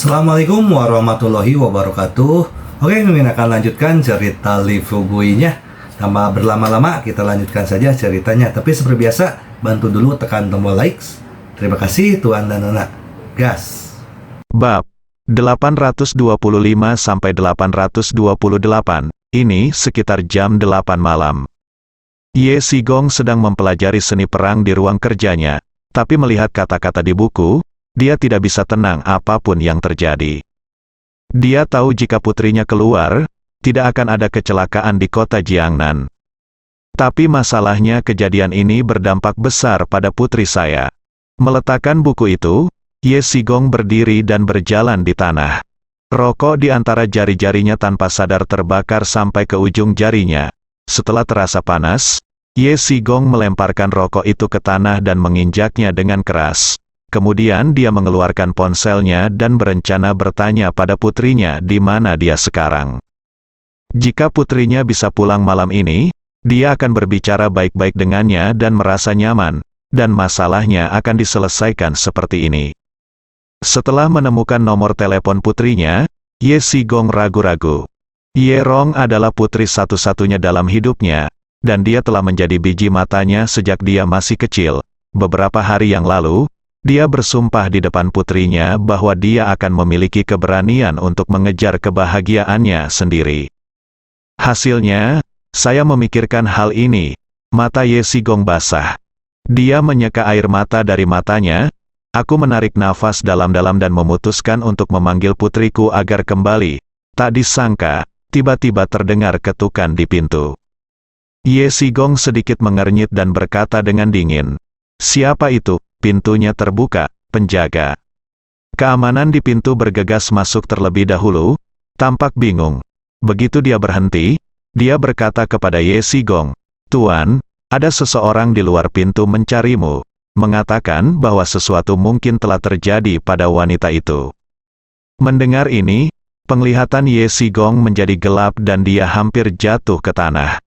Assalamualaikum warahmatullahi wabarakatuh. Oke, Mimin akan lanjutkan cerita Li Fuguinya. Tanpa berlama-lama, kita lanjutkan saja ceritanya. Tapi seperti biasa, bantu dulu tekan tombol likes. Terima kasih Tuan dan Nona. Gas. Bab 825-828. Ini sekitar jam 8 malam. Ye Sigong sedang mempelajari seni perang di ruang kerjanya, tapi melihat kata-kata di buku, dia tidak bisa tenang apapun yang terjadi. Dia tahu jika putrinya keluar, tidak akan ada kecelakaan di kota Jiangnan. Tapi masalahnya kejadian ini berdampak besar pada putri saya. Meletakkan buku itu, Ye Sigong berdiri dan berjalan di tanah. Rokok di antara jari-jarinya tanpa sadar terbakar sampai ke ujung jarinya. Setelah terasa panas, Ye Sigong melemparkan rokok itu ke tanah dan menginjaknya dengan keras. Kemudian dia mengeluarkan ponselnya dan berencana bertanya pada putrinya di mana dia sekarang. Jika putrinya bisa pulang malam ini, dia akan berbicara baik-baik dengannya dan merasa nyaman, dan masalahnya akan diselesaikan seperti ini. Setelah menemukan nomor telepon putrinya, Ye Sigong ragu-ragu. Ye Rong adalah putri satu-satunya dalam hidupnya, dan dia telah menjadi biji matanya sejak dia masih kecil. Beberapa hari yang lalu, dia bersumpah di depan putrinya bahwa dia akan memiliki keberanian untuk mengejar kebahagiaannya sendiri. Hasilnya, saya memikirkan hal ini. Mata Ye Sigong basah. Dia menyeka air mata dari matanya. Aku menarik nafas dalam-dalam dan memutuskan untuk memanggil putriku agar kembali. Tak disangka, tiba-tiba terdengar ketukan di pintu. Ye Sigong sedikit mengernyit dan berkata dengan dingin, "Siapa itu?" Pintunya terbuka, penjaga keamanan di pintu bergegas masuk terlebih dahulu, tampak bingung. Begitu dia berhenti, dia berkata kepada Ye Sigong, "Tuan, ada seseorang di luar pintu mencarimu," mengatakan bahwa sesuatu mungkin telah terjadi pada wanita itu. Mendengar ini, penglihatan Ye Sigong menjadi gelap dan dia hampir jatuh ke tanah.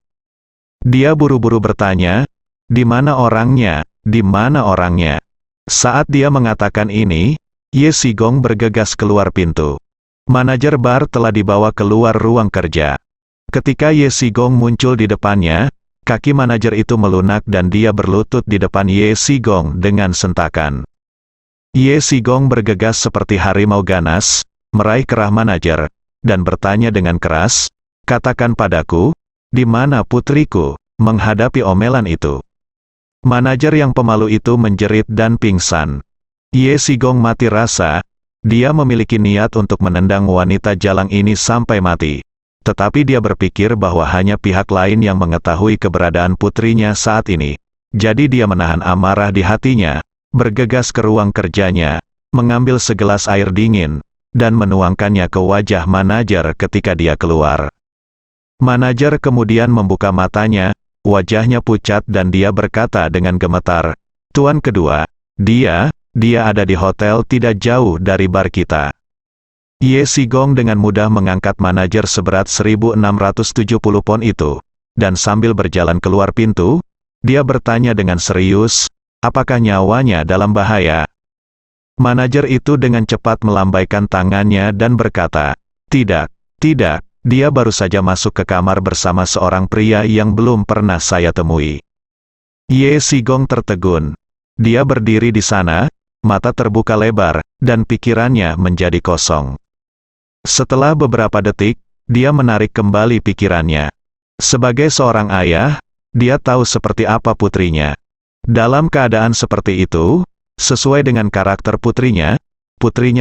Dia buru-buru bertanya, "Di mana orangnya? Di mana orangnya?" Saat dia mengatakan ini, Ye Sigong bergegas keluar pintu. Manajer bar telah dibawa keluar ruang kerja. Ketika Ye Sigong muncul di depannya, kaki manajer itu melunak dan dia berlutut di depan Ye Sigong dengan sentakan. Ye Sigong bergegas seperti harimau ganas, meraih kerah manajer, dan bertanya dengan keras, "Katakan padaku, di mana putriku?" Menghadapi omelan itu, manajer yang pemalu itu menjerit dan pingsan. Ye Sigong mati rasa. Dia memiliki niat untuk menendang wanita jalang ini sampai mati. Tetapi dia berpikir bahwa hanya pihak lain yang mengetahui keberadaan putrinya saat ini. Jadi dia menahan amarah di hatinya, bergegas ke ruang kerjanya, mengambil segelas air dingin, dan menuangkannya ke wajah manajer ketika dia keluar. Manajer kemudian membuka matanya, wajahnya pucat dan dia berkata dengan gemetar, "Tuan kedua, dia ada di hotel tidak jauh dari bar kita." Ye Sigong dengan mudah mengangkat manajer seberat 1670 pon itu, dan sambil berjalan keluar pintu, dia bertanya dengan serius, "Apakah nyawanya dalam bahaya?" Manajer itu dengan cepat melambaikan tangannya dan berkata, "Tidak, tidak. Dia baru saja masuk ke kamar bersama seorang pria yang belum pernah saya temui." Ye Sigong tertegun. Dia berdiri di sana, mata terbuka lebar, dan pikirannya menjadi kosong. Setelah beberapa detik, dia menarik kembali pikirannya. Sebagai seorang ayah, dia tahu seperti apa putrinya. Dalam keadaan seperti itu, sesuai dengan karakter putrinya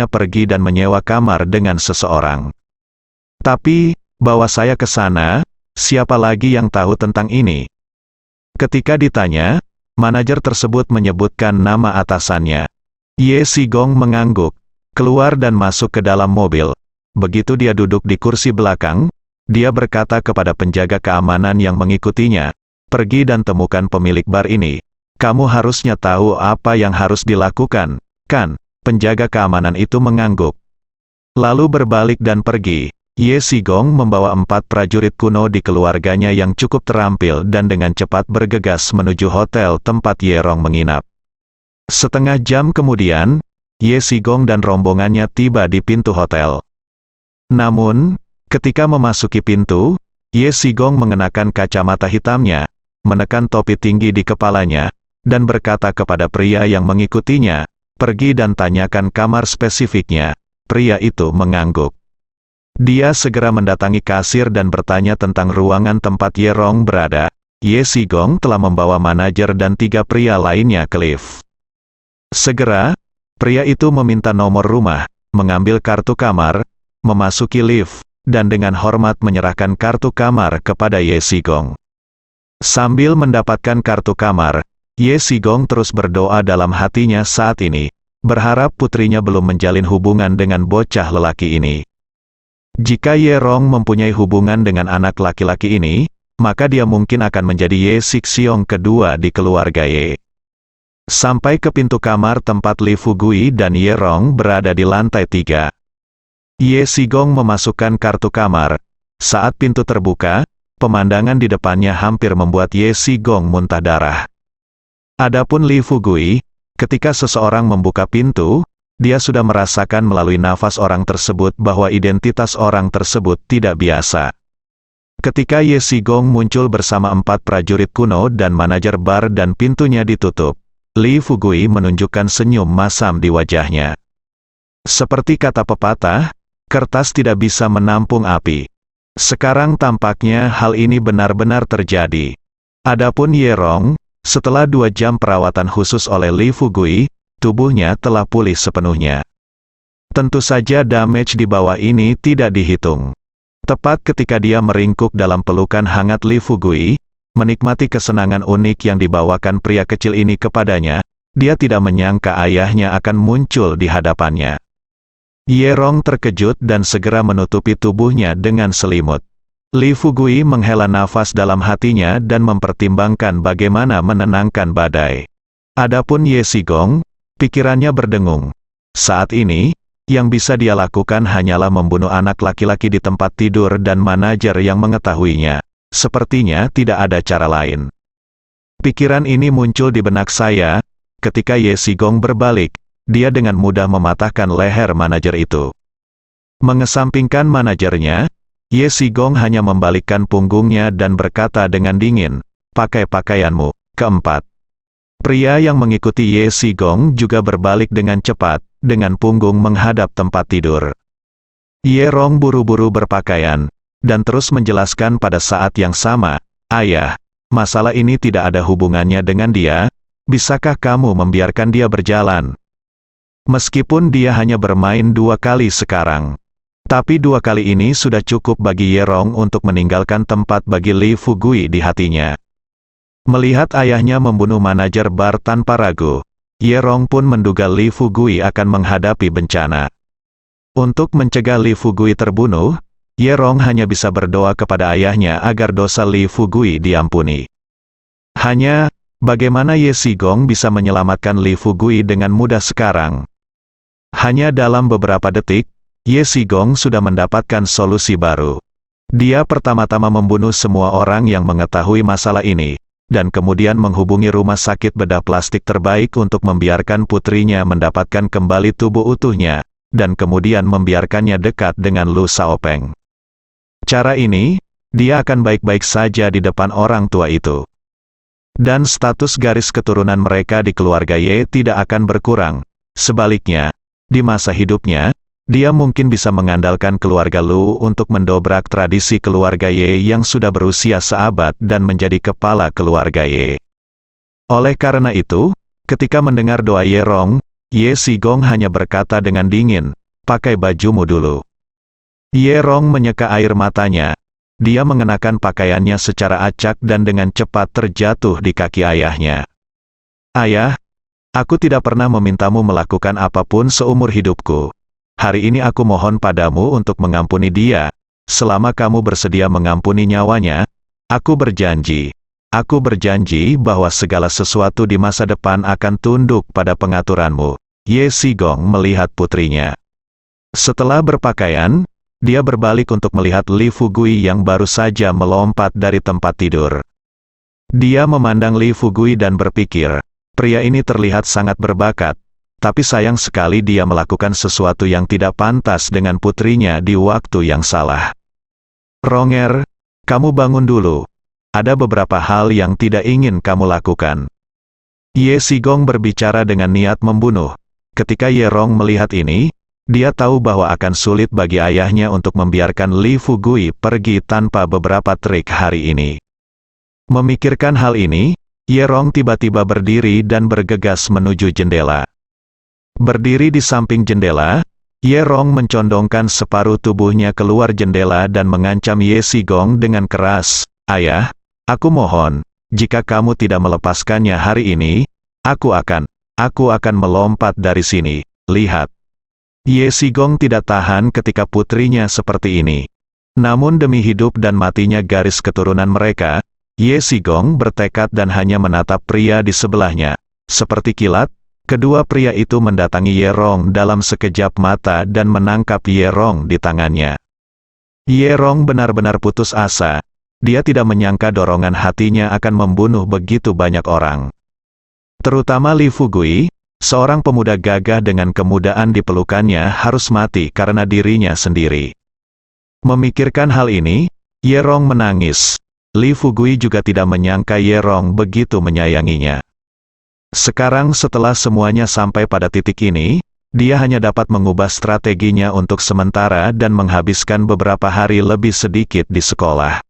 pergi dan menyewa kamar dengan seseorang. Tapi, bawa saya ke sana, siapa lagi yang tahu tentang ini? Ketika ditanya, manajer tersebut menyebutkan nama atasannya. Ye Sigong mengangguk, keluar dan masuk ke dalam mobil. Begitu dia duduk di kursi belakang, dia berkata kepada penjaga keamanan yang mengikutinya, "Pergi dan temukan pemilik bar ini. Kamu harusnya tahu apa yang harus dilakukan, kan?" Penjaga keamanan itu mengangguk, lalu berbalik dan pergi. Ye Sigong membawa 4 prajurit kuno di keluarganya yang cukup terampil dan dengan cepat bergegas menuju hotel tempat Ye Rong menginap. Setengah jam kemudian, Ye Sigong dan rombongannya tiba di pintu hotel. Namun, ketika memasuki pintu, Ye Sigong mengenakan kacamata hitamnya, menekan topi tinggi di kepalanya, dan berkata kepada pria yang mengikutinya, "Pergi dan tanyakan kamar spesifiknya." Pria itu mengangguk. Dia segera mendatangi kasir dan bertanya tentang ruangan tempat Ye Rong berada. Ye Sigong telah membawa manajer dan 3 pria lainnya ke lift. Segera, pria itu meminta nomor rumah, mengambil kartu kamar, memasuki lift, dan dengan hormat menyerahkan kartu kamar kepada Ye Sigong. Sambil mendapatkan kartu kamar, Ye Sigong terus berdoa dalam hatinya saat ini, berharap putrinya belum menjalin hubungan dengan bocah lelaki ini. Jika Ye Rong mempunyai hubungan dengan anak laki-laki ini, maka dia mungkin akan menjadi Ye Sixiong kedua di keluarga Ye. Sampai ke pintu kamar tempat Li Fugui dan Ye Rong berada di lantai 3. Ye Sigong memasukkan kartu kamar. Saat pintu terbuka, pemandangan di depannya hampir membuat Ye Sigong muntah darah. Adapun Li Fugui, ketika seseorang membuka pintu, dia sudah merasakan melalui nafas orang tersebut bahwa identitas orang tersebut tidak biasa. Ketika Ye Sigong muncul bersama 4 prajurit kuno dan manajer bar dan pintunya ditutup, Li Fugui menunjukkan senyum masam di wajahnya. Seperti kata pepatah, kertas tidak bisa menampung api. Sekarang tampaknya hal ini benar-benar terjadi. Adapun Ye Rong, setelah 2 jam perawatan khusus oleh Li Fugui, tubuhnya telah pulih sepenuhnya. Tentu saja damage di bawah ini tidak dihitung. Tepat ketika dia meringkuk dalam pelukan hangat Li Fugui, menikmati kesenangan unik yang dibawakan pria kecil ini kepadanya, dia tidak menyangka ayahnya akan muncul di hadapannya. Ye Rong terkejut dan segera menutupi tubuhnya dengan selimut. Li Fugui menghela nafas dalam hatinya dan mempertimbangkan bagaimana menenangkan badai. Adapun Ye Sigong, pikirannya berdengung. Saat ini, yang bisa dia lakukan hanyalah membunuh anak laki-laki di tempat tidur dan manajer yang mengetahuinya. Sepertinya tidak ada cara lain. Pikiran ini muncul di benak saya, ketika Ye Sigong berbalik, dia dengan mudah mematahkan leher manajer itu. Mengesampingkan manajernya, Ye Sigong hanya membalikkan punggungnya dan berkata dengan dingin, "Pakai pakaianmu." Keempat, pria yang mengikuti Ye Sigong juga berbalik dengan cepat, dengan punggung menghadap tempat tidur. Ye Rong buru-buru berpakaian, dan terus menjelaskan pada saat yang sama, "Ayah, masalah ini tidak ada hubungannya dengan dia, bisakah kamu membiarkan dia berjalan? Meskipun dia hanya bermain 2 kali sekarang. Tapi 2 kali ini sudah cukup bagi Ye Rong untuk meninggalkan tempat bagi Li Fugui di hatinya." Melihat ayahnya membunuh manajer bar tanpa ragu, Ye Rong pun menduga Li Fugui akan menghadapi bencana. Untuk mencegah Li Fugui terbunuh, Ye Rong hanya bisa berdoa kepada ayahnya agar dosa Li Fugui diampuni. Hanya, bagaimana Ye Sigong bisa menyelamatkan Li Fugui dengan mudah sekarang? Hanya dalam beberapa detik, Ye Sigong sudah mendapatkan solusi baru. Dia pertama-tama membunuh semua orang yang mengetahui masalah ini, dan kemudian menghubungi rumah sakit bedah plastik terbaik untuk membiarkan putrinya mendapatkan kembali tubuh utuhnya, dan kemudian membiarkannya dekat dengan Lu Shaopeng. Cara ini, dia akan baik-baik saja di depan orang tua itu. Dan status garis keturunan mereka di keluarga Ye tidak akan berkurang. Sebaliknya, di masa hidupnya, dia mungkin bisa mengandalkan keluarga Lu untuk mendobrak tradisi keluarga Ye yang sudah berusia seabad dan menjadi kepala keluarga Ye. Oleh karena itu, ketika mendengar doa Ye Rong, Ye Sigong hanya berkata dengan dingin, "Pakai bajumu dulu." Ye Rong menyeka air matanya. Dia mengenakan pakaiannya secara acak dan dengan cepat terjatuh di kaki ayahnya. "Ayah, aku tidak pernah memintamu melakukan apapun seumur hidupku. Hari ini aku mohon padamu untuk mengampuni dia. Selama kamu bersedia mengampuni nyawanya, aku berjanji bahwa segala sesuatu di masa depan akan tunduk pada pengaturanmu." Ye Sigong melihat putrinya. Setelah berpakaian, dia berbalik untuk melihat Li Fugui yang baru saja melompat dari tempat tidur. Dia memandang Li Fugui dan berpikir, pria ini terlihat sangat berbakat. tapi sayang sekali dia melakukan sesuatu yang tidak pantas dengan putrinya di waktu yang salah. Ronger, kamu bangun dulu. Ada beberapa hal yang tidak ingin kamu lakukan. Ye Sigong berbicara dengan niat membunuh. Ketika Ye Rong melihat ini, dia tahu bahwa akan sulit bagi ayahnya untuk membiarkan Li Fugui pergi tanpa beberapa trik hari ini. Memikirkan hal ini, Ye Rong tiba-tiba berdiri dan bergegas menuju jendela. Berdiri di samping jendela, Ye Rong mencondongkan separuh tubuhnya keluar jendela dan mengancam Ye Sigong dengan keras, "Ayah, aku mohon, jika kamu tidak melepaskannya hari ini, aku akan melompat dari sini. Lihat." Ye Sigong tidak tahan ketika putrinya seperti ini. Namun demi hidup dan matinya garis keturunan mereka, Ye Sigong bertekad dan hanya menatap pria di sebelahnya. Seperti kilat, kedua pria itu mendatangi Ye Rong dalam sekejap mata dan menangkap Ye Rong di tangannya. Ye Rong benar-benar putus asa. Dia tidak menyangka dorongan hatinya akan membunuh begitu banyak orang. Terutama Li Fugui, seorang pemuda gagah dengan kemudahan di pelukannya harus mati karena dirinya sendiri. Memikirkan hal ini, Ye Rong menangis. Li Fugui juga tidak menyangka Ye Rong begitu menyayanginya. Sekarang setelah semuanya sampai pada titik ini, dia hanya dapat mengubah strateginya untuk sementara dan menghabiskan beberapa hari lebih sedikit di sekolah.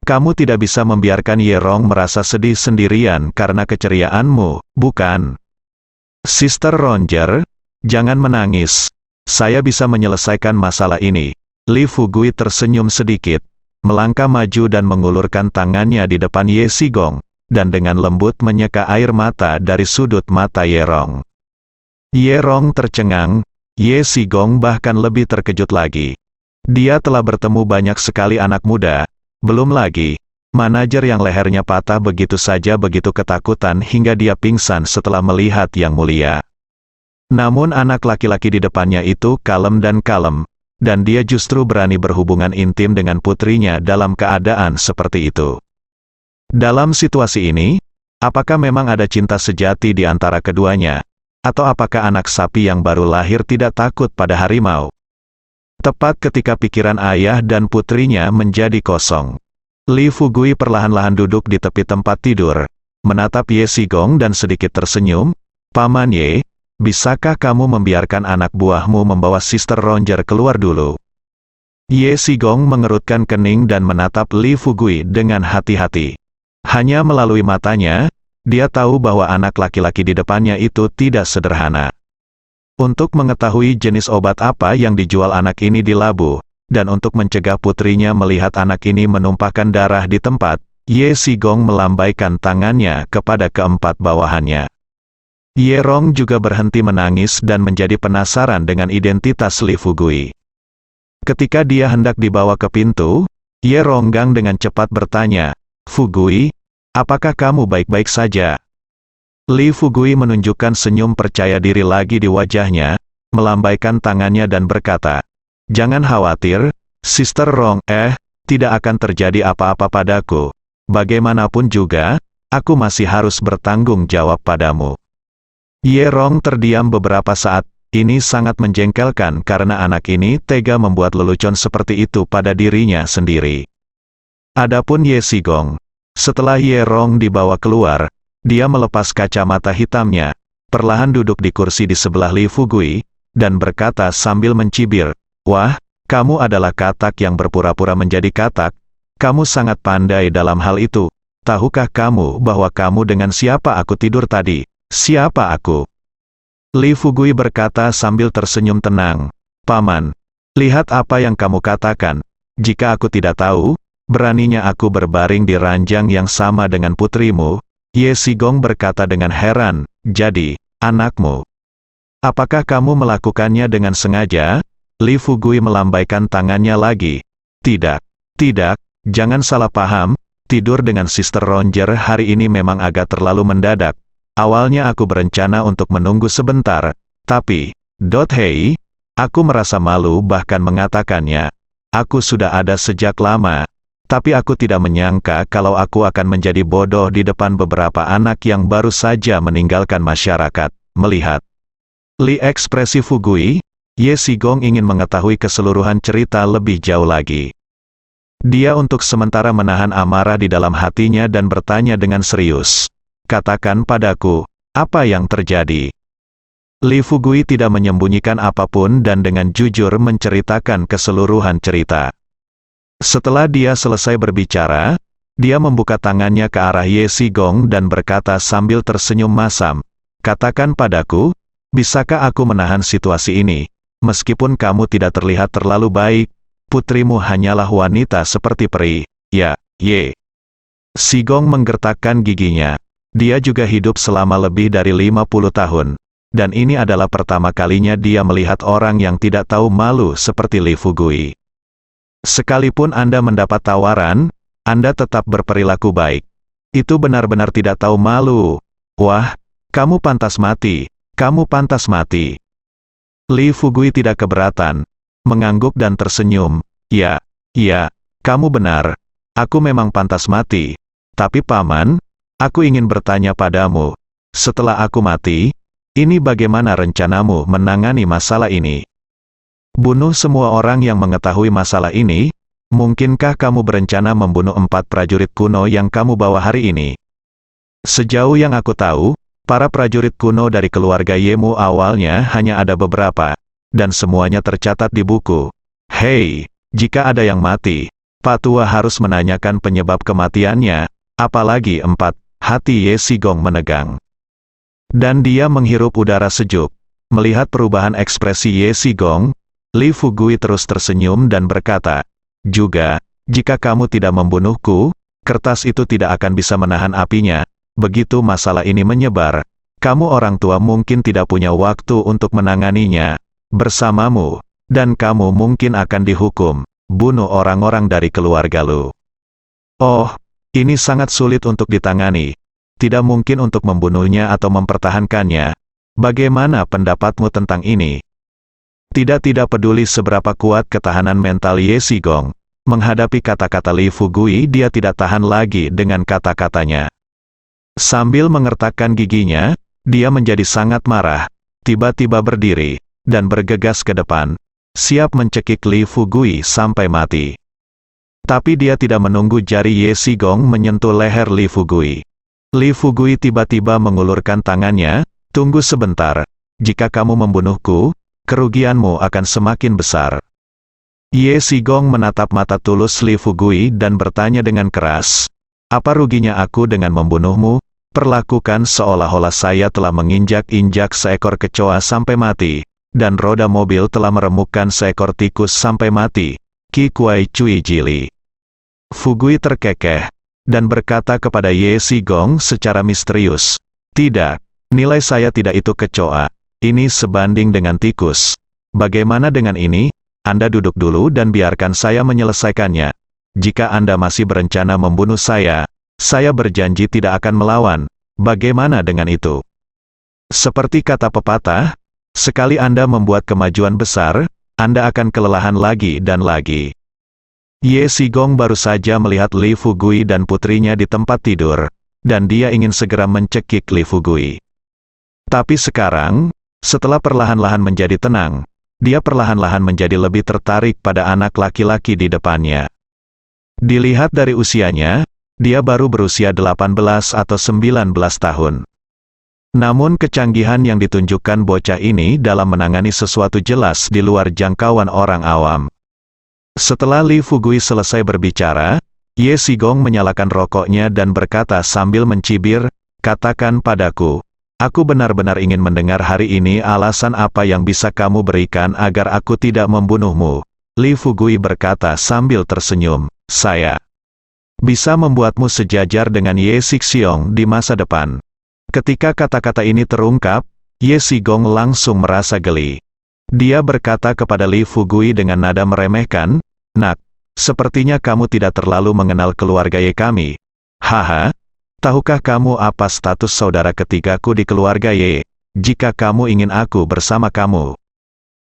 Kamu tidak bisa membiarkan Ye Rong merasa sedih sendirian karena keceriaanmu, bukan? Sister Ronger, jangan menangis. Saya bisa menyelesaikan masalah ini. Li Fugui tersenyum sedikit, melangkah maju dan mengulurkan tangannya di depan Ye Sigong, dan dengan lembut menyeka air mata dari sudut mata Ye Rong. Ye Rong tercengang, Ye Sigong bahkan lebih terkejut lagi. Dia telah bertemu banyak sekali anak muda, belum lagi manajer yang lehernya patah begitu saja begitu ketakutan hingga dia pingsan setelah melihat Yang Mulia. Namun anak laki-laki di depannya itu kalem, dan dia justru berani berhubungan intim dengan putrinya dalam keadaan seperti itu. Dalam situasi ini, apakah memang ada cinta sejati di antara keduanya? Atau apakah anak sapi yang baru lahir tidak takut pada harimau? Tepat ketika pikiran ayah dan putrinya menjadi kosong, Li Fugui perlahan-lahan duduk di tepi tempat tidur, menatap Ye Sigong dan sedikit tersenyum. "Paman Ye, bisakah kamu membiarkan anak buahmu membawa Sister Ronger keluar dulu?" Ye Sigong mengerutkan kening dan menatap Li Fugui dengan hati-hati. Hanya melalui matanya, dia tahu bahwa anak laki-laki di depannya itu tidak sederhana. Untuk mengetahui jenis obat apa yang dijual anak ini di labu, dan untuk mencegah putrinya melihat anak ini menumpahkan darah di tempat, Ye Sigong melambaikan tangannya kepada keempat bawahannya. Ye Rong juga berhenti menangis dan menjadi penasaran dengan identitas Li Fugui. Ketika dia hendak dibawa ke pintu, Ye Ronggang dengan cepat bertanya, "Fugui, apakah kamu baik-baik saja?" Li Fugui menunjukkan senyum percaya diri lagi di wajahnya, melambaikan tangannya dan berkata, "Jangan khawatir, Sister Rong, tidak akan terjadi apa-apa padaku. Bagaimanapun juga, aku masih harus bertanggung jawab padamu." Ye Rong terdiam beberapa saat, ini sangat menjengkelkan karena anak ini tega membuat lelucon seperti itu pada dirinya sendiri. Adapun Ye Sigong, setelah Ye Rong dibawa keluar, dia melepas kacamata hitamnya, perlahan duduk di kursi di sebelah Li Fugui, dan berkata sambil mencibir, "Wah, kamu adalah katak yang berpura-pura menjadi katak. Kamu sangat pandai dalam hal itu. Tahukah kamu bahwa kamu dengan siapa aku tidur tadi?" "Siapa aku?" Li Fugui berkata sambil tersenyum tenang, "Paman, lihat apa yang kamu katakan. Jika aku tidak tahu, beraninya aku berbaring di ranjang yang sama dengan putrimu." Ye Sigong berkata dengan heran, "Jadi, anakmu? Apakah kamu melakukannya dengan sengaja?" Li Fugui melambaikan tangannya lagi. Tidak, jangan salah paham, tidur dengan Sister Ronger hari ini memang agak terlalu mendadak. Awalnya aku berencana untuk menunggu sebentar, tapi, Hei, aku merasa malu bahkan mengatakannya. Aku sudah ada sejak lama. Tapi aku tidak menyangka kalau aku akan menjadi bodoh di depan beberapa anak yang baru saja meninggalkan masyarakat. Melihat Li ekspresi Fugui, Ye Sigong ingin mengetahui keseluruhan cerita lebih jauh lagi. Dia untuk sementara menahan amarah di dalam hatinya dan bertanya dengan serius. Katakan padaku, apa yang terjadi? Li Fugui tidak menyembunyikan apapun dan dengan jujur menceritakan keseluruhan cerita. Setelah dia selesai berbicara, dia membuka tangannya ke arah Ye Sigong dan berkata sambil tersenyum masam, katakan padaku, bisakah aku menahan situasi ini? Meskipun kamu tidak terlihat terlalu baik, putrimu hanyalah wanita seperti peri. Ya, Ye. Sigong menggertakkan giginya. Dia juga hidup selama lebih dari 50 tahun. Dan ini adalah pertama kalinya dia melihat orang yang tidak tahu malu seperti Li Fugui. Sekalipun Anda mendapat tawaran, Anda tetap berperilaku baik. Itu benar-benar tidak tahu malu. Wah, kamu pantas mati. Kamu pantas mati. Li Fugui tidak keberatan, mengangguk dan tersenyum. Ya, kamu benar. Aku memang pantas mati. Tapi Paman, aku ingin bertanya padamu. Setelah aku mati, ini bagaimana rencanamu menangani masalah ini? Bunuh semua orang yang mengetahui masalah ini? Mungkinkah kamu berencana membunuh 4 prajurit kuno yang kamu bawa hari ini? Sejauh yang aku tahu, para prajurit kuno dari keluarga Yemu awalnya hanya ada beberapa, dan semuanya tercatat di buku. Hei, jika ada yang mati, Pak Tua harus menanyakan penyebab kematiannya, apalagi 4, hati Ye Sigong menegang. Dan dia menghirup udara sejuk. Melihat perubahan ekspresi Ye Sigong, Li Fugui terus tersenyum dan berkata, juga, jika kamu tidak membunuhku, kertas itu tidak akan bisa menahan apinya. Begitu masalah ini menyebar, kamu orang tua mungkin tidak punya waktu untuk menanganinya bersamamu, dan kamu mungkin akan dihukum, bunuh orang-orang dari keluarga lu. Oh, ini sangat sulit untuk ditangani. Tidak mungkin untuk membunuhnya atau mempertahankannya. Bagaimana pendapatmu tentang ini? Tidak peduli seberapa kuat ketahanan mental Ye Sigong. Menghadapi kata-kata Li Fugui, dia tidak tahan lagi dengan kata-katanya. Sambil mengertakkan giginya, dia menjadi sangat marah. Tiba-tiba berdiri, dan bergegas ke depan. Siap mencekik Li Fugui sampai mati. Tapi dia tidak menunggu jari Ye Sigong menyentuh leher Li Fugui. Li Fugui tiba-tiba mengulurkan tangannya, tunggu sebentar, jika kamu membunuhku, kerugianmu akan semakin besar. Ye Sigong menatap mata tulus Li Fugui dan bertanya dengan keras, apa ruginya aku dengan membunuhmu? Perlakukan seolah-olah saya telah menginjak-injak seekor kecoa sampai mati, dan roda mobil telah meremukkan seekor tikus sampai mati. Qi Kuai Cui Jili. Fugui terkekeh dan berkata kepada Ye Sigong secara misterius, tidak, nilai saya tidak itu kecoa, ini sebanding dengan tikus. Bagaimana dengan ini? Anda duduk dulu dan biarkan saya menyelesaikannya. Jika Anda masih berencana membunuh saya berjanji tidak akan melawan. Bagaimana dengan itu? Seperti kata pepatah, sekali Anda membuat kemajuan besar, Anda akan kelelahan lagi dan lagi. Ye Sigong baru saja melihat Li Fugui dan putrinya di tempat tidur, dan dia ingin segera mencekik Li Fugui. Tapi sekarang, setelah perlahan-lahan menjadi tenang, dia perlahan-lahan menjadi lebih tertarik pada anak laki-laki di depannya. Dilihat dari usianya, dia baru berusia 18 atau 19 tahun. Namun kecanggihan yang ditunjukkan bocah ini dalam menangani sesuatu jelas di luar jangkauan orang awam. Setelah Li Fugui selesai berbicara, Ye Sigong menyalakan rokoknya dan berkata sambil mencibir, katakan padaku, aku benar-benar ingin mendengar hari ini alasan apa yang bisa kamu berikan agar aku tidak membunuhmu. Li Fugui berkata sambil tersenyum, saya bisa membuatmu sejajar dengan Ye Sixiong di masa depan. Ketika kata-kata ini terungkap, Ye Sigong langsung merasa geli. Dia berkata kepada Li Fugui dengan nada meremehkan, nak, sepertinya kamu tidak terlalu mengenal keluarga Ye kami. Haha, tahukah kamu apa status saudara ketigaku di keluarga Ye? Jika kamu ingin aku bersama kamu.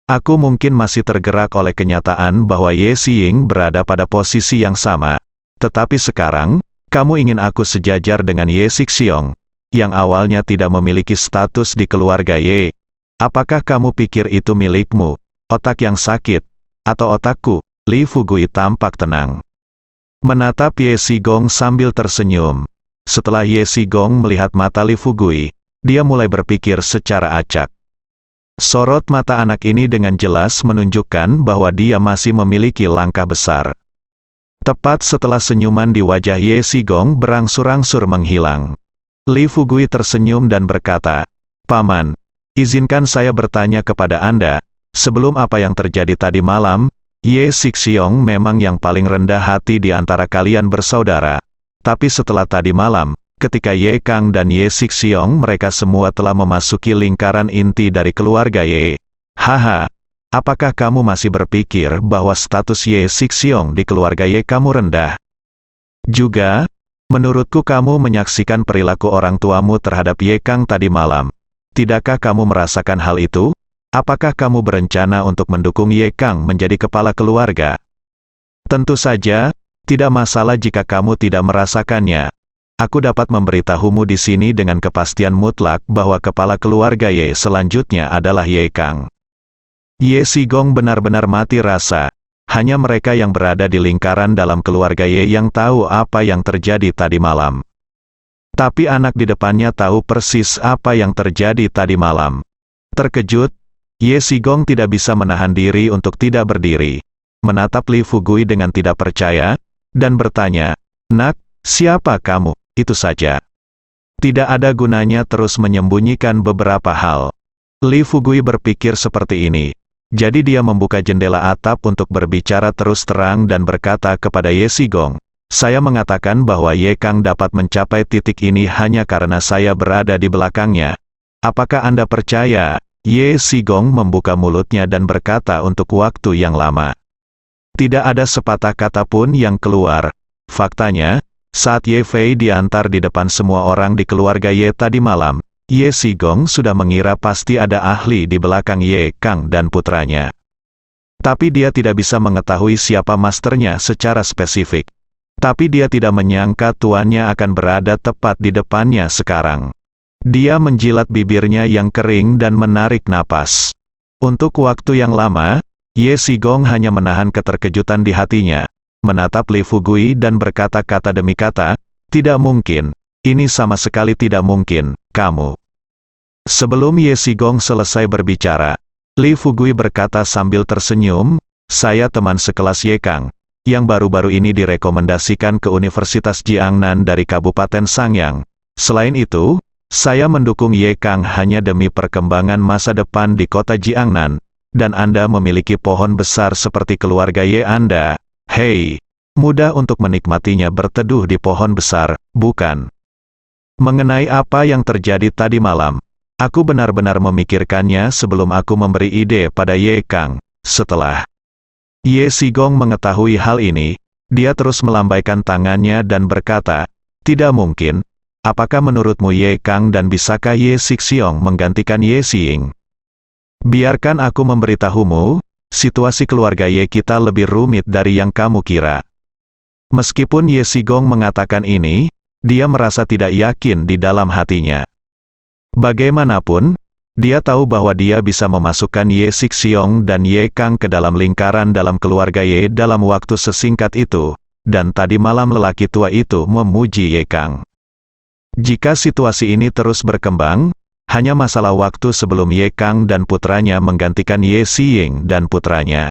Aku mungkin masih tergerak oleh kenyataan bahwa Ye Xiying berada pada posisi yang sama. Tetapi sekarang, kamu ingin aku sejajar dengan Ye Sixiong, yang awalnya tidak memiliki status di keluarga Ye. Apakah kamu pikir itu milikmu, otak yang sakit, atau otakku? Li Fugui tampak tenang. Menatap Ye Sigong sambil tersenyum. Setelah Ye Sigong melihat mata Li Fugui, dia mulai berpikir secara acak. Sorot mata anak ini dengan jelas menunjukkan bahwa dia masih memiliki langkah besar. Tepat setelah senyuman di wajah Ye Sigong berangsur-angsur menghilang, Li Fugui tersenyum dan berkata, "Paman, izinkan saya bertanya kepada Anda, sebelum apa yang terjadi tadi malam, Ye Sixiong memang yang paling rendah hati di antara kalian bersaudara. Tapi setelah tadi malam, ketika Ye Kang dan Ye Sixiong mereka semua telah memasuki lingkaran inti dari keluarga Ye. Haha, apakah kamu masih berpikir bahwa status Ye Sixiong di keluarga Ye kamu rendah? Juga, menurutku kamu menyaksikan perilaku orang tuamu terhadap Ye Kang tadi malam. Tidakkah kamu merasakan hal itu? Apakah kamu berencana untuk mendukung Ye Kang menjadi kepala keluarga? Tentu saja, tidak masalah jika kamu tidak merasakannya. Aku dapat memberitahumu di sini dengan kepastian mutlak bahwa kepala keluarga Ye selanjutnya adalah Ye Kang." Ye Sigong benar-benar mati rasa. Hanya mereka yang berada di lingkaran dalam keluarga Ye yang tahu apa yang terjadi tadi malam. Tapi anak di depannya tahu persis apa yang terjadi tadi malam. Terkejut, Ye Sigong tidak bisa menahan diri untuk tidak berdiri, menatap Li Fugui dengan tidak percaya, dan bertanya, "Nak, siapa kamu?" Itu saja. Tidak ada gunanya terus menyembunyikan beberapa hal. Li Fugui berpikir seperti ini. Jadi dia membuka jendela atap untuk berbicara terus terang dan berkata kepada Ye Sigong, "Saya mengatakan bahwa Ye Kang dapat mencapai titik ini hanya karena saya berada di belakangnya. Apakah Anda percaya?" Ye Sigong membuka mulutnya dan berkata untuk waktu yang lama. Tidak ada sepatah kata pun yang keluar. Faktanya, saat Ye Fei diantar di depan semua orang di keluarga Ye tadi malam, Ye Sigong sudah mengira pasti ada ahli di belakang Ye Kang dan putranya. Tapi dia tidak bisa mengetahui siapa masternya secara spesifik. Tapi dia tidak menyangka tuannya akan berada tepat di depannya sekarang. Dia menjilat bibirnya yang kering dan menarik napas. Untuk waktu yang lama, Ye Sigong hanya menahan keterkejutan di hatinya, menatap Li Fugui dan berkata kata demi kata, "Tidak mungkin, ini sama sekali tidak mungkin, kamu." Sebelum Ye Sigong selesai berbicara, Li Fugui berkata sambil tersenyum, "Saya teman sekelas Ye Kang, yang baru-baru ini direkomendasikan ke Universitas Jiangnan dari Kabupaten Sangyang. Selain itu, saya mendukung Ye Kang hanya demi perkembangan masa depan di kota Jiangnan, dan Anda memiliki pohon besar seperti keluarga Ye Anda. Hei, mudah untuk menikmatinya berteduh di pohon besar, bukan?" Mengenai apa yang terjadi tadi malam, aku benar-benar memikirkannya sebelum aku memberi ide pada Ye Kang. Setelah Ye Sigong mengetahui hal ini, dia terus melambaikan tangannya dan berkata, "Tidak mungkin. Apakah menurutmu Ye Kang dan bisakah Ye Sixiong menggantikan Ye Xing? Biarkan aku memberitahumu, situasi keluarga Ye kita lebih rumit dari yang kamu kira." Meskipun Ye Sigong mengatakan ini, dia merasa tidak yakin di dalam hatinya. Bagaimanapun, dia tahu bahwa dia bisa memasukkan Ye Sixiong dan Ye Kang ke dalam lingkaran dalam keluarga Ye dalam waktu sesingkat itu, dan tadi malam lelaki tua itu memuji Ye Kang. Jika situasi ini terus berkembang, hanya masalah waktu sebelum Ye Kang dan putranya menggantikan Ye Xing dan putranya.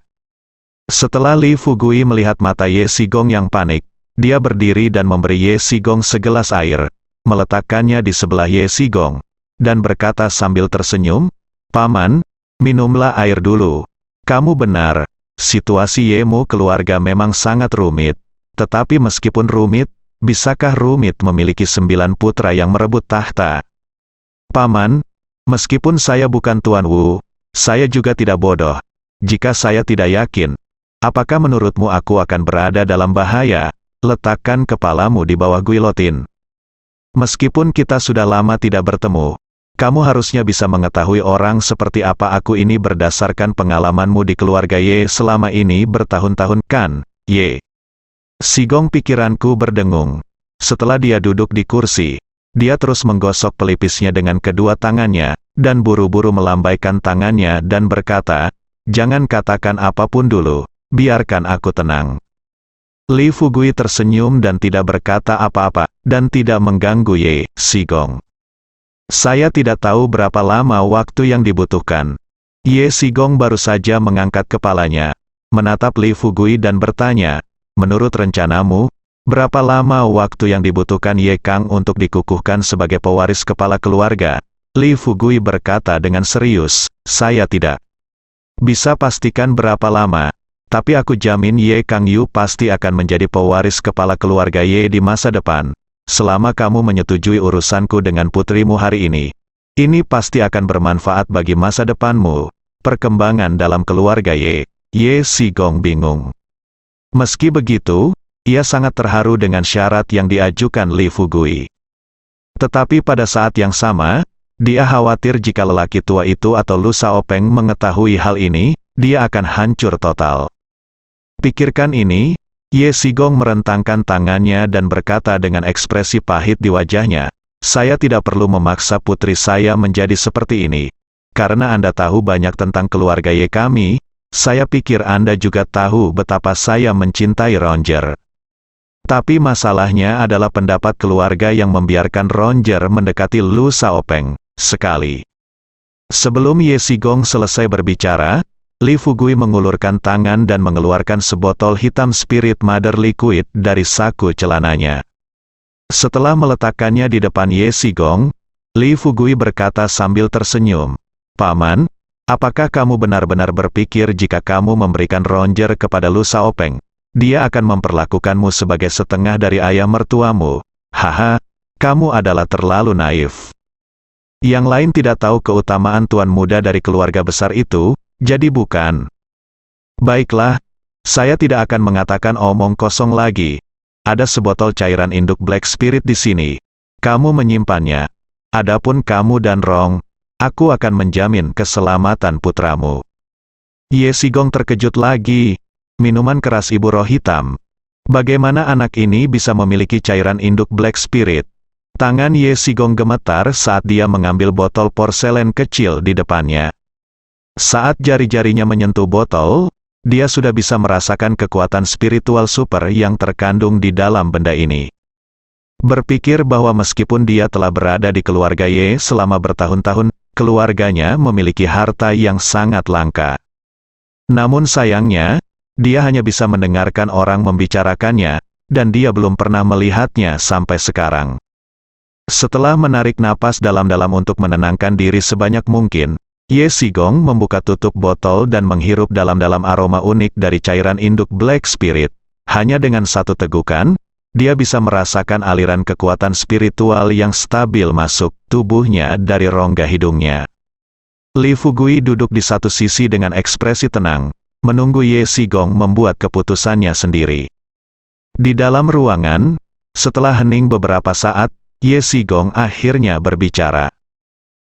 Setelah Li Fugui melihat mata Ye Sigong yang panik, dia berdiri dan memberi Ye Sigong segelas air, meletakkannya di sebelah Ye Sigong, dan berkata sambil tersenyum, "Paman, minumlah air dulu. Kamu benar, situasi Yemu keluarga memang sangat rumit. Tetapi meskipun rumit, bisakah rumit memiliki 9 putra yang merebut tahta? Paman, meskipun saya bukan Tuan Wu, saya juga tidak bodoh. Jika saya tidak yakin, apakah menurutmu aku akan berada dalam bahaya? Letakkan kepalamu di bawah guilotin. Meskipun kita sudah lama tidak bertemu, kamu harusnya bisa mengetahui orang seperti apa aku ini berdasarkan pengalamanmu di keluarga Ye selama ini bertahun-tahun kan, Ye?" Sigong pikiranku berdengung. Setelah dia duduk di kursi, dia terus menggosok pelipisnya dengan kedua tangannya, dan buru-buru melambaikan tangannya dan berkata, "Jangan katakan apapun dulu, biarkan aku tenang." Li Fugui tersenyum dan tidak berkata apa-apa, dan tidak mengganggu Ye Sigong. "Saya tidak tahu berapa lama waktu yang dibutuhkan." Ye Sigong baru saja mengangkat kepalanya, menatap Li Fugui dan bertanya, "Menurut rencanamu, berapa lama waktu yang dibutuhkan Ye Kang untuk dikukuhkan sebagai pewaris kepala keluarga?" Li Fugui berkata dengan serius, "Saya tidak bisa pastikan berapa lama, tapi aku jamin Ye Kang Yu pasti akan menjadi pewaris kepala keluarga Ye di masa depan. Selama kamu menyetujui urusanku dengan putrimu hari ini, ini pasti akan bermanfaat bagi masa depanmu." Perkembangan dalam keluarga Ye Sigong bingung. Meski begitu, ia sangat terharu dengan syarat yang diajukan Li Fugui. Tetapi pada saat yang sama, dia khawatir jika lelaki tua itu atau Lu Shaopeng mengetahui hal ini, dia akan hancur total. Pikirkan ini, Ye Sigong merentangkan tangannya dan berkata dengan ekspresi pahit di wajahnya, "Saya tidak perlu memaksa putri saya menjadi seperti ini. Karena Anda tahu banyak tentang keluarga Ye kami, saya pikir Anda juga tahu betapa saya mencintai Roger. Tapi masalahnya adalah pendapat keluarga yang membiarkan Roger mendekati Lu Shaopeng sekali." Sebelum Ye Sigong selesai berbicara, Li Fugui mengulurkan tangan dan mengeluarkan sebotol hitam Spirit Mother Liquid dari saku celananya. Setelah meletakkannya di depan Ye Sigong, Li Fugui berkata sambil tersenyum, "Paman, apakah kamu benar-benar berpikir jika kamu memberikan Roger kepada Lu Shaopeng, dia akan memperlakukanmu sebagai setengah dari ayah mertuamu? Haha, kamu adalah terlalu naif. Yang lain tidak tahu keutamaan tuan muda dari keluarga besar itu, jadi bukan?" "Baiklah, saya tidak akan mengatakan omong kosong lagi. Ada sebotol cairan induk Black Spirit di sini. Kamu menyimpannya. Adapun kamu dan Rong, aku akan menjamin keselamatan putramu." Ye Sigong terkejut lagi. Minuman keras ibu roh hitam. Bagaimana anak ini bisa memiliki cairan induk Black Spirit? Tangan Ye Sigong gemetar saat dia mengambil botol porselen kecil di depannya. Saat jari-jarinya menyentuh botol, dia sudah bisa merasakan kekuatan spiritual super yang terkandung di dalam benda ini. Berpikir bahwa meskipun dia telah berada di keluarga Ye selama bertahun-tahun, keluarganya memiliki harta yang sangat langka. Namun sayangnya, dia hanya bisa mendengarkan orang membicarakannya, dan dia belum pernah melihatnya sampai sekarang. Setelah menarik napas dalam-dalam untuk menenangkan diri sebanyak mungkin, Ye Sigong membuka tutup botol dan menghirup dalam-dalam aroma unik dari cairan induk Black Spirit. Hanya dengan satu tegukan, dia bisa merasakan aliran kekuatan spiritual yang stabil masuk tubuhnya dari rongga hidungnya. Li Fugui duduk di satu sisi dengan ekspresi tenang, menunggu Ye Sigong membuat keputusannya sendiri. Di dalam ruangan, setelah hening beberapa saat, Ye Sigong akhirnya berbicara.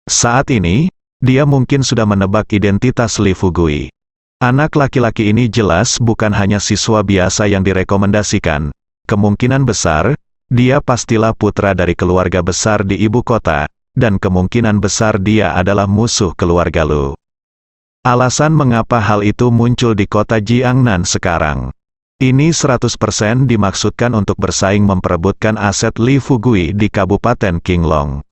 Saat ini, dia mungkin sudah menebak identitas Li Fugui. Anak laki-laki ini jelas bukan hanya siswa biasa yang direkomendasikan. Kemungkinan besar, dia pastilah putra dari keluarga besar di ibu kota, dan kemungkinan besar dia adalah musuh keluarga Lu. Alasan mengapa hal itu muncul di kota Jiangnan sekarang. Ini 100% dimaksudkan untuk bersaing memperebutkan aset Li Fugui di Kabupaten Qinglong.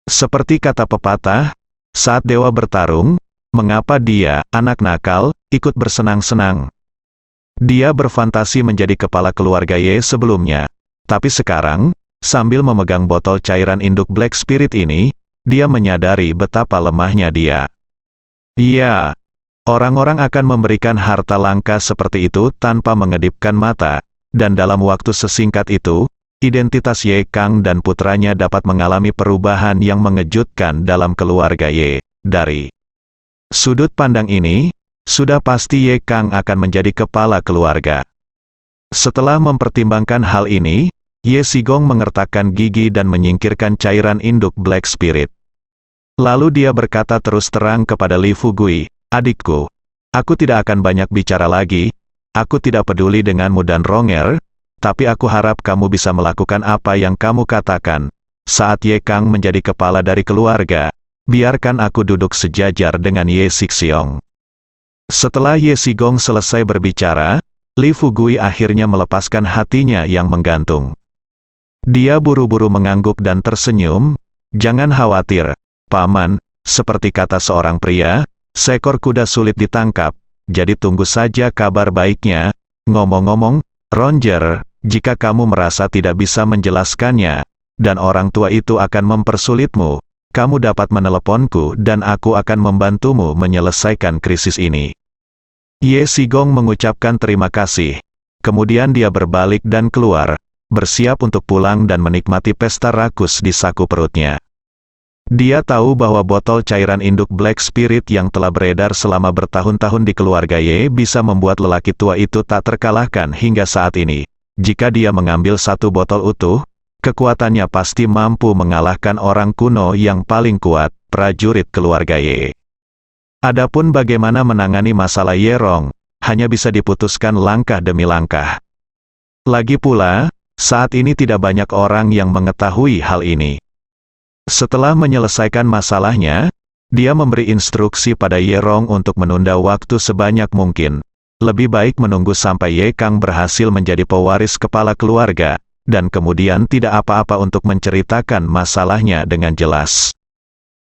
Seperti kata pepatah, saat dewa bertarung, mengapa dia, anak nakal, ikut bersenang-senang? Dia berfantasi menjadi kepala keluarga Ye sebelumnya, tapi sekarang, sambil memegang botol cairan induk Black Spirit ini, dia menyadari betapa lemahnya dia. Iya, orang-orang akan memberikan harta langka seperti itu tanpa mengedipkan mata, dan dalam waktu sesingkat itu, identitas Ye Kang dan putranya dapat mengalami perubahan yang mengejutkan dalam keluarga Ye. Dari sudut pandang ini, sudah pasti Ye Kang akan menjadi kepala keluarga. Setelah mempertimbangkan hal ini, Ye Sigong mengertakkan gigi dan menyingkirkan cairan induk Black Spirit. Lalu dia berkata terus terang kepada Li Fugui, "Adikku, aku tidak akan banyak bicara lagi. Aku tidak peduli denganmu dan Ronger, tapi aku harap kamu bisa melakukan apa yang kamu katakan. Saat Ye Kang menjadi kepala dari keluarga, biarkan aku duduk sejajar dengan Ye Sixiong. Setelah Ye Sigong selesai berbicara, Li Fugui akhirnya melepaskan hatinya yang menggantung. Dia buru-buru mengangguk dan tersenyum. Jangan khawatir, Paman, seperti kata seorang pria, seekor kuda sulit ditangkap, jadi tunggu saja kabar baiknya. Ngomong-ngomong, Roger, jika kamu merasa tidak bisa menjelaskannya, dan orang tua itu akan mempersulitmu, kamu dapat meneleponku dan aku akan membantumu menyelesaikan krisis ini. Ye Sigong mengucapkan terima kasih. Kemudian dia berbalik dan keluar, bersiap untuk pulang dan menikmati pesta rakus di saku perutnya. Dia tahu bahwa botol cairan induk Black Spirit yang telah beredar selama bertahun-tahun di keluarga Ye bisa membuat lelaki tua itu tak terkalahkan hingga saat ini. Jika dia mengambil satu botol utuh, kekuatannya pasti mampu mengalahkan orang kuno yang paling kuat, prajurit keluarga Ye. Adapun bagaimana menangani masalah Ye Rong, hanya bisa diputuskan langkah demi langkah. Lagi pula, saat ini tidak banyak orang yang mengetahui hal ini. Setelah menyelesaikan masalahnya, dia memberi instruksi pada Ye Rong untuk menunda waktu sebanyak mungkin. Lebih baik menunggu sampai Ye Kang berhasil menjadi pewaris kepala keluarga, dan kemudian tidak apa-apa untuk menceritakan masalahnya dengan jelas.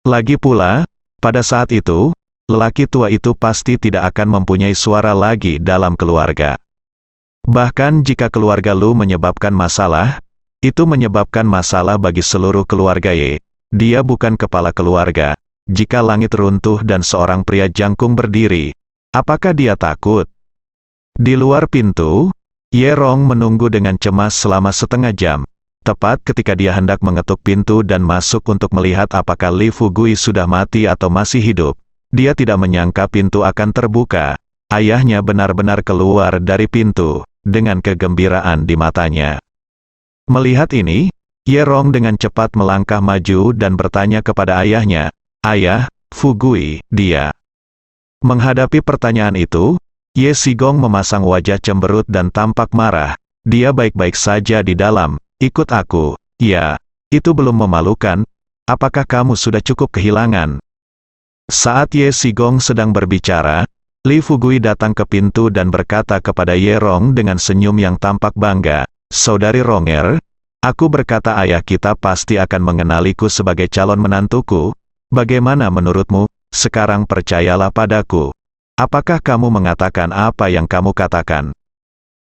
Lagi pula, pada saat itu, lelaki tua itu pasti tidak akan mempunyai suara lagi dalam keluarga. Bahkan jika keluarga Lu menyebabkan masalah, itu menyebabkan masalah bagi seluruh keluarga Ye. Dia bukan kepala keluarga. Jika langit runtuh dan seorang pria jangkung berdiri, apakah dia takut? Di luar pintu, Ye Rong menunggu dengan cemas selama setengah jam. Tepat ketika dia hendak mengetuk pintu dan masuk untuk melihat apakah Li Fugui sudah mati atau masih hidup, dia tidak menyangka pintu akan terbuka. Ayahnya benar-benar keluar dari pintu, dengan kegembiraan di matanya. Melihat ini, Ye Rong dengan cepat melangkah maju dan bertanya kepada ayahnya, "Ayah, Fugui, dia." Menghadapi pertanyaan itu, Ye Sigong memasang wajah cemberut dan tampak marah. "Dia baik-baik saja di dalam, ikut aku." "Ya, itu belum memalukan. Apakah kamu sudah cukup kehilangan?" Saat Ye Sigong sedang berbicara, Li Fugui datang ke pintu dan berkata kepada Ye Rong dengan senyum yang tampak bangga, "Saudari Ronger, aku berkata ayah kita pasti akan mengenaliku sebagai calon menantuku. Bagaimana menurutmu? Sekarang percayalah padaku. Apakah kamu mengatakan apa yang kamu katakan?"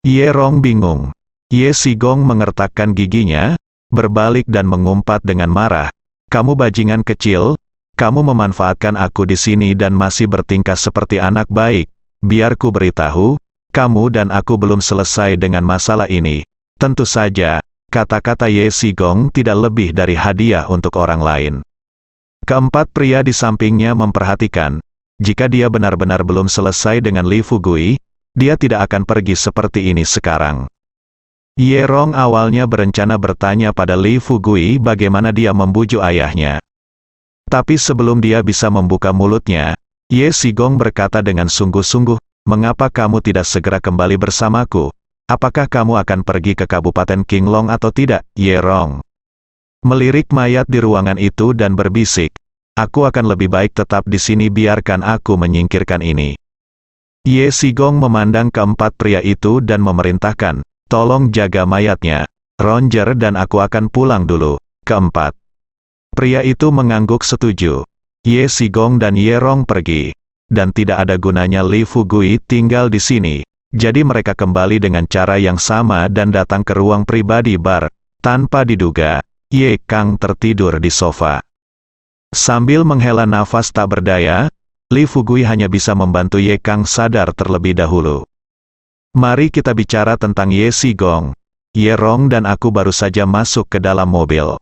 Ye Rong bingung. Ye Sigong mengertakkan giginya, berbalik dan mengumpat dengan marah, "Kamu bajingan kecil, kamu memanfaatkan aku di sini dan masih bertingkah seperti anak baik. Biar ku beritahu, kamu dan aku belum selesai dengan masalah ini." Tentu saja, kata-kata Ye Sigong tidak lebih dari hadiah untuk orang lain. Keempat pria di sampingnya memperhatikan, jika dia benar-benar belum selesai dengan Li Fugui, dia tidak akan pergi seperti ini sekarang. Ye Rong awalnya berencana bertanya pada Li Fugui bagaimana dia membujuk ayahnya. Tapi sebelum dia bisa membuka mulutnya, Ye Sigong berkata dengan sungguh-sungguh, "Mengapa kamu tidak segera kembali bersamaku? Apakah kamu akan pergi ke Kabupaten Qinglong atau tidak, Ye Rong?" Melirik mayat di ruangan itu dan berbisik, "Aku akan lebih baik tetap di sini, biarkan aku menyingkirkan ini." Ye Sigong memandang keempat pria itu dan memerintahkan, "Tolong jaga mayatnya, Roger dan aku akan pulang dulu." Keempat pria itu mengangguk setuju. Ye Sigong dan Ye Rong pergi, dan tidak ada gunanya Li Fugui tinggal di sini. Jadi mereka kembali dengan cara yang sama dan datang ke ruang pribadi bar. Tanpa diduga, Ye Kang tertidur di sofa. Sambil menghela nafas tak berdaya, Li Fugui hanya bisa membantu Ye Kang sadar terlebih dahulu. "Mari kita bicara tentang Ye Sigong. Ye Rong dan aku baru saja masuk ke dalam mobil."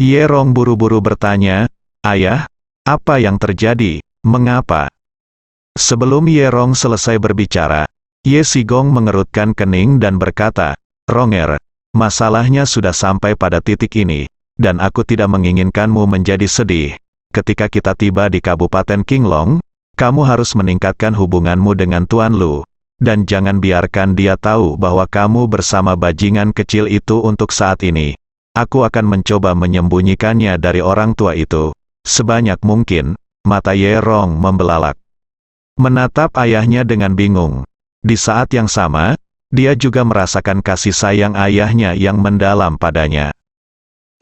Ye Rong buru-buru bertanya, "Ayah, apa yang terjadi? Mengapa?" Sebelum Ye Rong selesai berbicara, Ye Sigong mengerutkan kening dan berkata, "Ronger, masalahnya sudah sampai pada titik ini, dan aku tidak menginginkanmu menjadi sedih. Ketika kita tiba di Kabupaten Qinglong, kamu harus meningkatkan hubunganmu dengan Tuan Lu, dan jangan biarkan dia tahu bahwa kamu bersama bajingan kecil itu untuk saat ini. Aku akan mencoba menyembunyikannya dari orang tua itu. sebanyak mungkin, mata Ye Rong membelalak. Menatap ayahnya dengan bingung. Di saat yang sama, dia juga merasakan kasih sayang ayahnya yang mendalam padanya.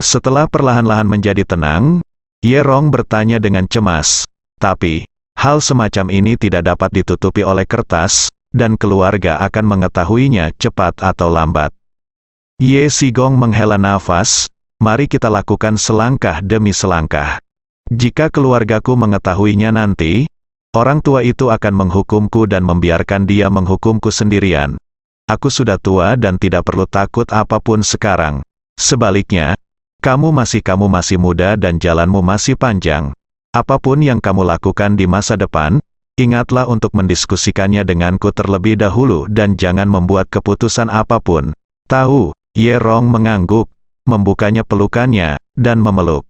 Setelah perlahan-lahan menjadi tenang, Ye Rong bertanya dengan cemas, tapi, hal semacam ini tidak dapat ditutupi oleh kertas, dan keluarga akan mengetahuinya cepat atau lambat. Ye Sigong menghela nafas, mari kita lakukan selangkah demi selangkah. Jika keluargaku mengetahuinya nanti, orang tua itu akan menghukumku dan membiarkan dia menghukumku sendirian. Aku sudah tua dan tidak perlu takut apapun sekarang. Sebaliknya, kamu masih muda dan jalanmu masih panjang. Apapun yang kamu lakukan di masa depan, ingatlah untuk mendiskusikannya denganku terlebih dahulu dan jangan membuat keputusan apapun. Tahu, Ye Rong mengangguk, membukanya pelukannya, dan memeluk.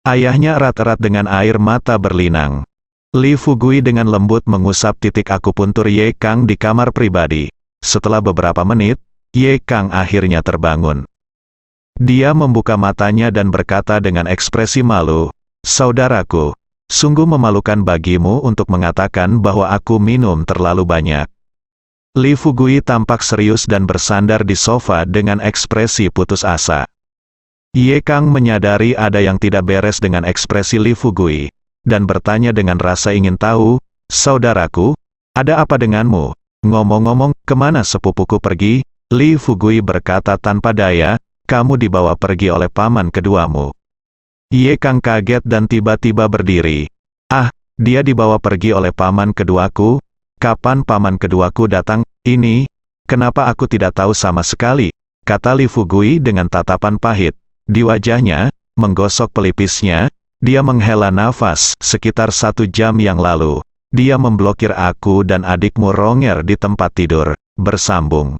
Ayahnya erat-erat dengan air mata berlinang. Li Fugui dengan lembut mengusap titik akupuntur Ye Kang di kamar pribadi. Setelah beberapa menit, Ye Kang akhirnya terbangun. Dia membuka matanya dan berkata dengan ekspresi malu, "Saudaraku, sungguh memalukan bagimu untuk mengatakan bahwa aku minum terlalu banyak." Li Fugui tampak serius dan bersandar di sofa dengan ekspresi putus asa. Ye Kang menyadari ada yang tidak beres dengan ekspresi Li Fugui, dan bertanya dengan rasa ingin tahu, "Saudaraku, ada apa denganmu? Ngomong-ngomong, kemana sepupuku pergi?" Li Fugui berkata tanpa daya, "Kamu dibawa pergi oleh paman keduamu." Ye Kang kaget dan tiba-tiba berdiri. "Ah, dia dibawa pergi oleh paman keduaku? Kapan paman keduaku datang? Ini, kenapa aku tidak tahu sama sekali?" kata Li Fugui dengan tatapan pahit. Di wajahnya, menggosok pelipisnya, dia menghela nafas. Sekitar 1 jam yang lalu, dia memblokir aku dan adikmu Ronger di tempat tidur. Bersambung.